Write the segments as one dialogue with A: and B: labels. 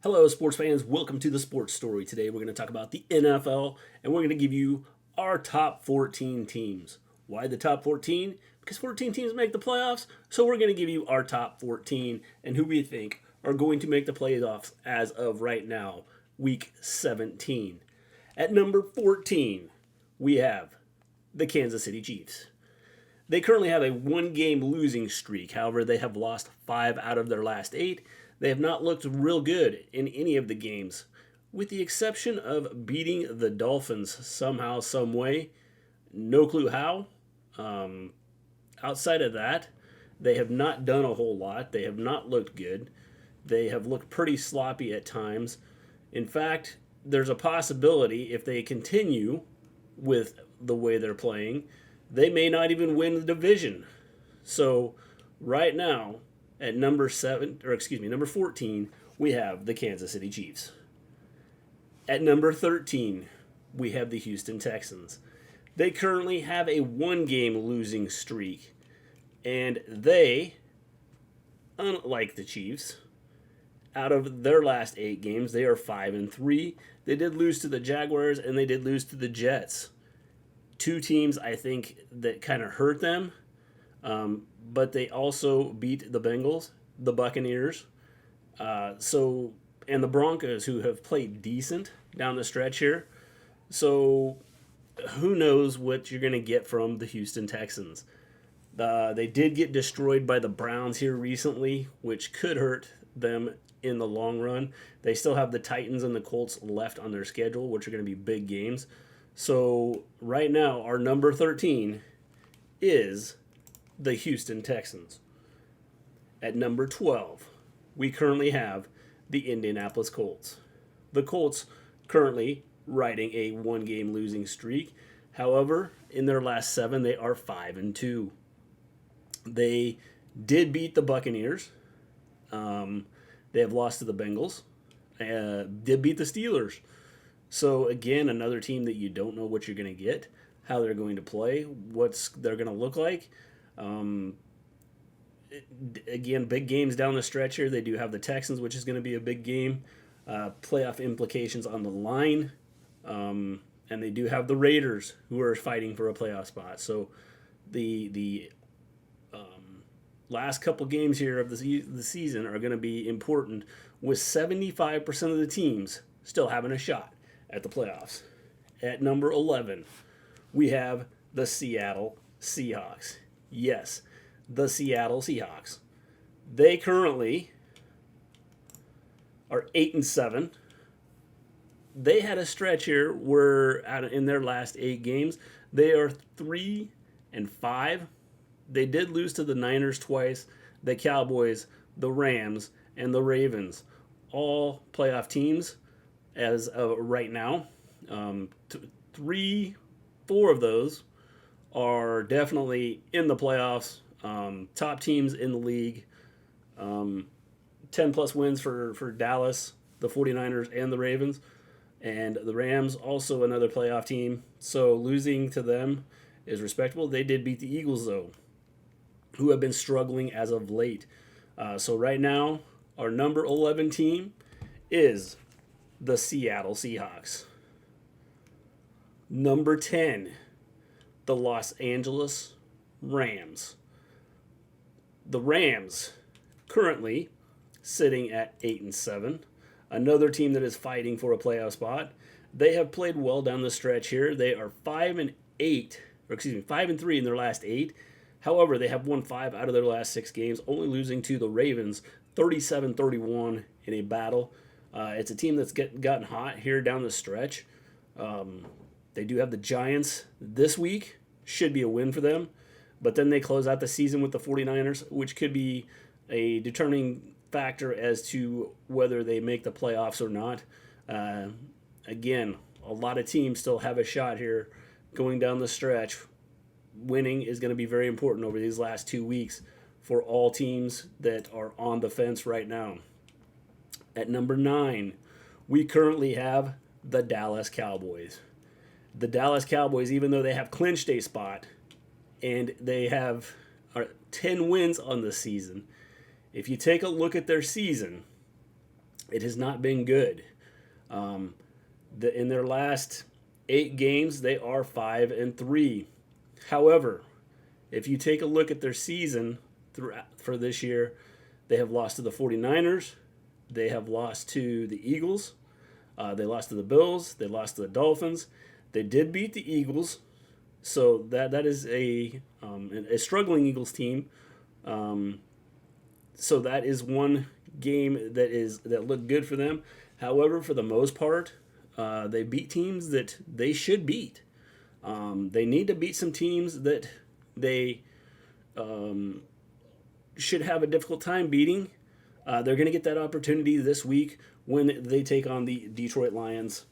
A: Hello, sports fans. Welcome to the Sports Story. Today we're going to talk about the NFL and we're going to give you our top 14 teams. Why the top 14? Because 14 teams make the playoffs, so we're going to give you our top 14 and who we think are going to make the playoffs as of right now, week 17. At number 14, we have the Kansas City Chiefs. They currently have a one-game losing streak. However, they have lost 5 out of their last 8. They have not looked real good in any of the games, with the exception of beating the Dolphins somehow, some way. No clue how. Outside of that, they have not done a whole lot. They have not looked good. They have looked pretty sloppy at times. In fact, there's a possibility if they continue with the way they're playing, they may not even win the division. So, right now, at number 14, we have the Kansas City Chiefs. At number 13, we have the Houston Texans. They currently have a one-game losing streak, and they, unlike the Chiefs, out of their last 8 games, they are 5-3. They did lose to the Jaguars, and they did lose to the Jets. 2 teams, I think, that kind of hurt them. But they also beat the Bengals, the Buccaneers, and the Broncos, who have played decent down the stretch here. So who knows what you're going to get from the Houston Texans. They did get destroyed by the Browns here recently, which could hurt them in the long run. They still have the Titans and the Colts left on their schedule, which are going to be big games. So right now, our number 13 is the Houston Texans. At number 12, we currently have the Indianapolis Colts. The Colts currently riding a one-game losing streak. However, in their last 7, they are 5-2. They did beat the Buccaneers. They have lost to the Bengals. Did beat the Steelers. So again, another team that you don't know what you're going to get, how they're going to play, what they're going to look like. Again, big games down the stretch here. They do have the Texans, which is going to be a big game. Playoff implications on the line. And they do have the Raiders, who are fighting for a playoff spot. So the last couple games here of the season are going to be important, with 75% of the teams still having a shot at the playoffs. At number 11, we have the Seattle Seahawks. Yes, the Seattle Seahawks. They currently are 8-7. They had a stretch here where in their last 8 games, they are 3-5. They did lose to the Niners twice, the Cowboys, the Rams, and the Ravens. All playoff teams as of right now. 3-4 of those are definitely in the playoffs. Top teams in the league. 10-plus wins for Dallas, the 49ers, and the Ravens. And the Rams, also another playoff team. So losing to them is respectable. They did beat the Eagles, though, who have been struggling as of late. So right now, our number 11 team is the Seattle Seahawks. Number 10, the Los Angeles Rams. The Rams currently sitting at 8-7. Another team that is fighting for a playoff spot. They have played well down the stretch here. They are 5-3 in their last 8. However, they have won 5 out of their last 6 games, only losing to the Ravens 37-31 in a battle. It's a team that's gotten hot here down the stretch. They do have the Giants this week. Should be a win for them. But then they close out the season with the 49ers, which could be a determining factor as to whether they make the playoffs or not. Again, a lot of teams still have a shot here going down the stretch. Winning is going to be very important over these last 2 weeks for all teams that are on the fence right now. At number 9, we currently have the Dallas Cowboys. The Dallas Cowboys, even though they have clinched a spot and they have 10 wins on the season, if you take a look at their season, It has not been good. Um, in their last 8 games, they are 5-3. However, if you take a look at their season for this year, they have lost to the 49ers. They have lost to the Eagles. They lost to the Bills. They lost to the Dolphins. They did beat the Eagles, so that is a struggling Eagles team. So that is one game that looked good for them. However, for the most part, they beat teams that they should beat. They need to beat some teams that they should have a difficult time beating. They're going to get that opportunity this week when they take on the Detroit Lions,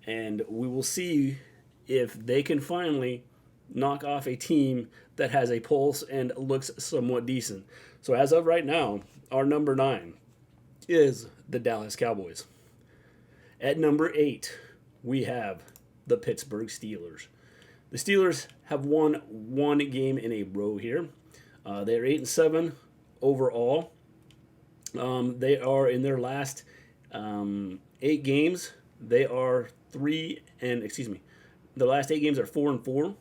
A: and we will see if they can finally knock off a team that has a pulse and looks somewhat decent. So as of right now, our number 9 is the Dallas Cowboys. At number 8, we have the Pittsburgh Steelers. The Steelers have won 1 game in a row here. They are 8-7 overall. They are in their last 8 games. They are the last 8 games are 4-4.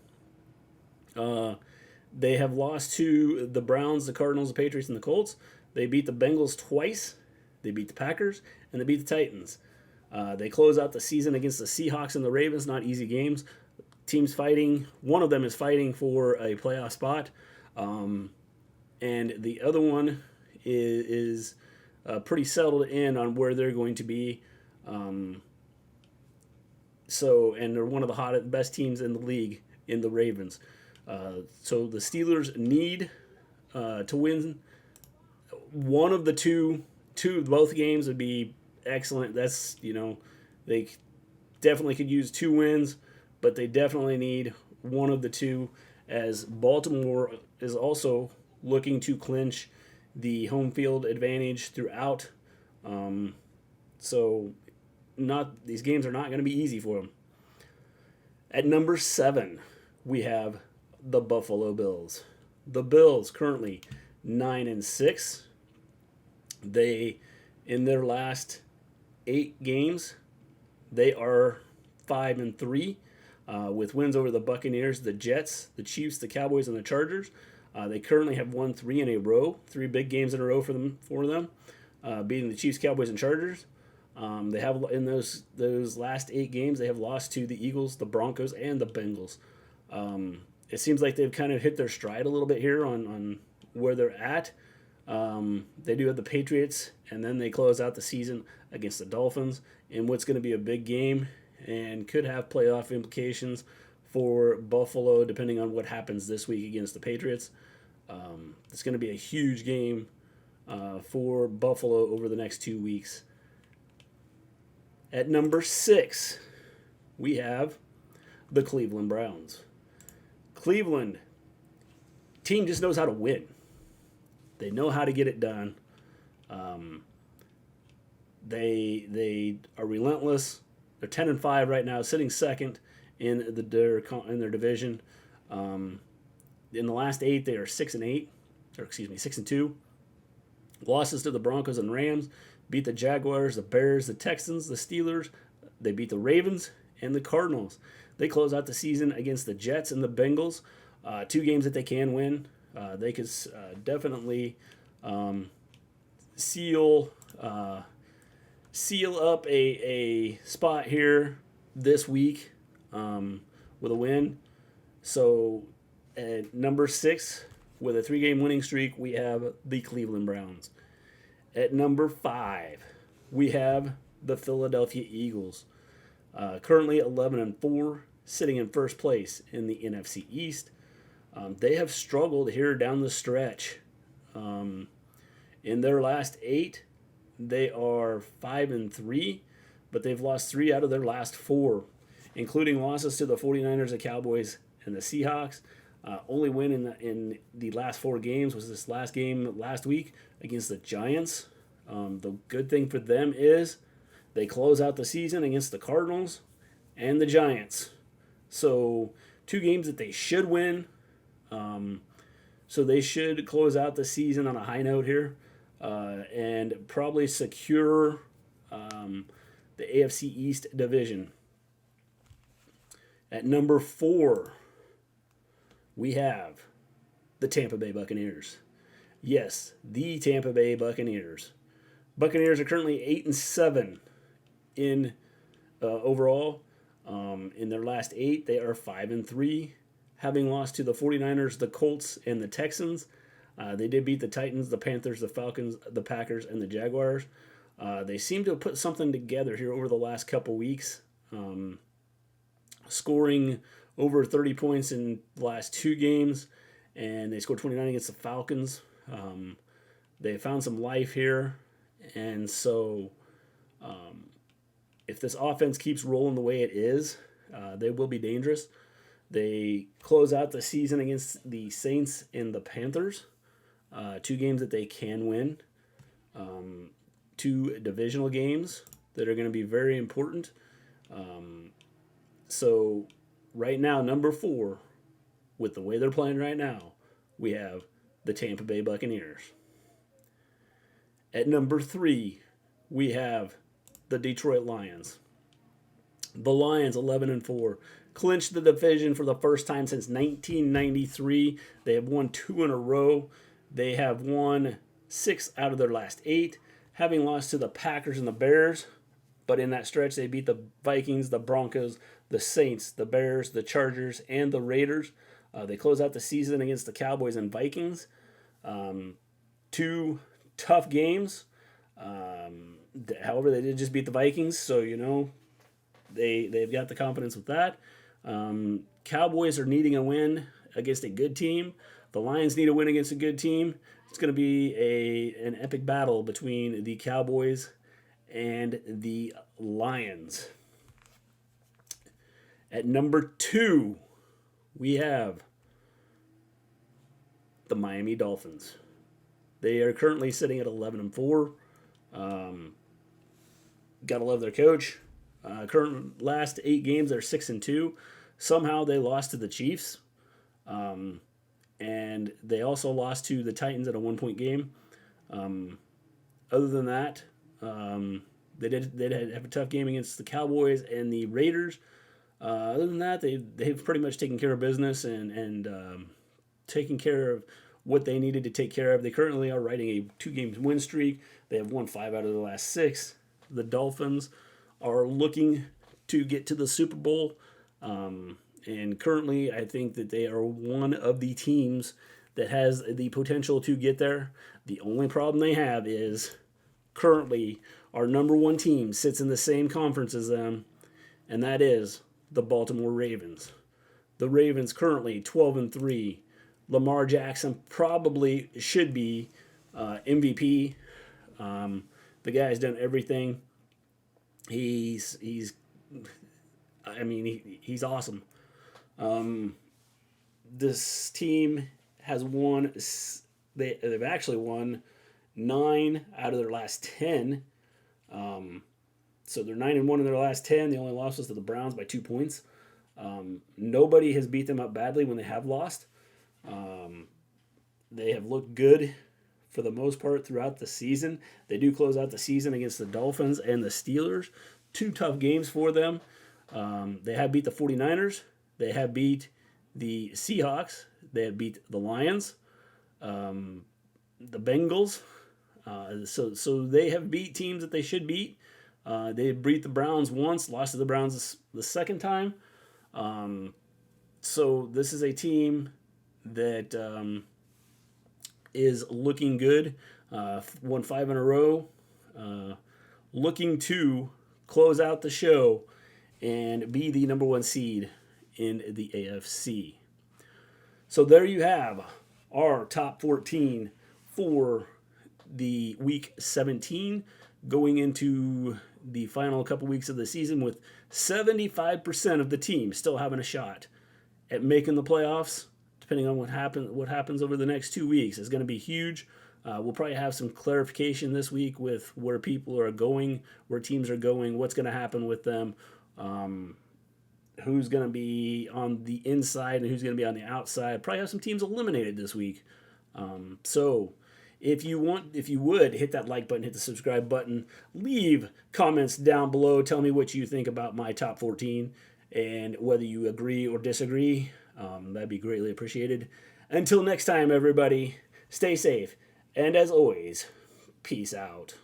A: They have lost to the Browns, the Cardinals, the Patriots, and the Colts. They beat the Bengals twice. They beat the Packers, and they beat the Titans. They close out the season against the Seahawks and the Ravens. Not easy games. Teams fighting. One of them is fighting for a playoff spot, and the other one is pretty settled in on where they're going to be. And they're one of the best teams in the league in the Ravens. So the Steelers need to win one of the two. Both games would be excellent. That's, they definitely could use 2 wins, but they definitely need one of the two, as Baltimore is also looking to clinch the home field advantage throughout. So these games are not going to be easy for them. At number 7, we have the Buffalo Bills. The Bills currently 9-6. They, in their last 8 games, they are 5-3, with wins over the Buccaneers, the Jets, the Chiefs, the Cowboys, and the Chargers. They currently have won 3 in a row, 3 big games in a row for them, beating the Chiefs, Cowboys, and Chargers. They have, in those last 8 games, they have lost to the Eagles, the Broncos, and the Bengals. It seems like they've kind of hit their stride a little bit here on where they're at. They do have the Patriots, and then they close out the season against the Dolphins in what's going to be a big game and could have playoff implications for Buffalo, depending on what happens this week against the Patriots. It's going to be a huge game for Buffalo over the next 2 weeks. At number 6, we have the Cleveland Browns. Cleveland team just knows how to win. They know how to get it done. They are relentless. They're 10-5 right now, sitting second in their division. In the last 8, they are 6-2. Losses to the Broncos and Rams. Beat the Jaguars, the Bears, the Texans, the Steelers. They beat the Ravens and the Cardinals. They close out the season against the Jets and the Bengals. 2 games that they can win. They could definitely seal up a spot here this week with a win. So at number 6, with a 3-game winning streak, we have the Cleveland Browns. At number 5, we have the Philadelphia Eagles. Currently 11-4, sitting in first place in the NFC East. They have struggled here down the stretch. In their last 8, they are 5-3, but they've lost 3 out of their last 4, including losses to the 49ers, the Cowboys, and the Seahawks. Only win in the last 4 games was this last game last week against the Giants. The good thing for them is they close out the season against the Cardinals and the Giants. So 2 games that they should win. So they should close out the season on a high note here and probably secure the AFC East division. At number 4, we have the Tampa Bay Buccaneers. Yes, the Tampa Bay Buccaneers. Buccaneers are currently 8-7 in overall. In their last 8, they are 5-3, having lost to the 49ers, the Colts, and the Texans. They did beat the Titans, the Panthers, the Falcons, the Packers, and the Jaguars. They seem to have put something together here over the last couple weeks, scoring over 30 points in the last 2 games, and they scored 29 against the Falcons. They found some life here, and so if this offense keeps rolling the way it is, they will be dangerous. They close out the season against the Saints and the Panthers, 2 games that they can win, 2 divisional games that are going to be very important. So right now, number 4, with the way they're playing right now, we have the Tampa Bay Buccaneers. At number 3, we have the Detroit Lions. The Lions, 11-4, clinched the division for the first time since 1993. They have won 2 in a row. They have won 6 out of their last 8, having lost to the Packers and the Bears. But in that stretch, they beat the Vikings, the Broncos, the Saints, the Bears, the Chargers, and the Raiders. They close out the season against the Cowboys and Vikings. 2 tough games. However, they did just beat the Vikings, so, they've got the confidence with that. Cowboys are needing a win against a good team. The Lions need a win against a good team. It's going to be an epic battle between the Cowboys and the Lions. At number 2, we have the Miami Dolphins. They are currently sitting at 11-4. Gotta love their coach. Current last 8 games, they're 6-2. Somehow they lost to the Chiefs. And they also lost to the Titans at a 1-point game. Other than that, they did have a tough game against the Cowboys and the Raiders. Other than that, they've pretty much taken care of business and taken care of what they needed to take care of. They currently are riding a 2-game win streak. They have won 5 out of the last 6. The Dolphins are looking to get to the Super Bowl. And currently, I think that they are one of the teams that has the potential to get there. The only problem they have is currently our number 1 team sits in the same conference as them, and that is the Baltimore Ravens. The Ravens currently 12-3. Lamar Jackson probably should be MVP. The guy's done everything. He's awesome. This team has won. They've actually won 9 out of their last 10. So they're 9-1 in their last 10. The only loss was to the Browns by 2 points. Nobody has beat them up badly when they have lost. They have looked good for the most part throughout the season. They do close out the season against the Dolphins and the Steelers. 2 tough games for them. They have beat the 49ers. They have beat the Seahawks. They have beat the Lions, the Bengals. So they have beat teams that they should beat. They beat the Browns once, lost to the Browns the second time. So this is a team that is looking good. Won 5 in a row. Looking to close out the show and be the number 1 seed in the AFC. So there you have our top 14 for the week 17, going into the final couple weeks of the season with 75% of the team still having a shot at making the playoffs. Depending on what happens over the next 2 weeks is going to be huge. We'll probably have some clarification this week with where people are going, where teams are going, what's going to happen with them, who's going to be on the inside and who's going to be on the outside. Probably have some teams eliminated this week. So If you would, hit that like button, hit the subscribe button, leave comments down below. Tell me what you think about my top 14 and whether you agree or disagree. That'd be greatly appreciated. Until next time, everybody, stay safe. And as always, peace out.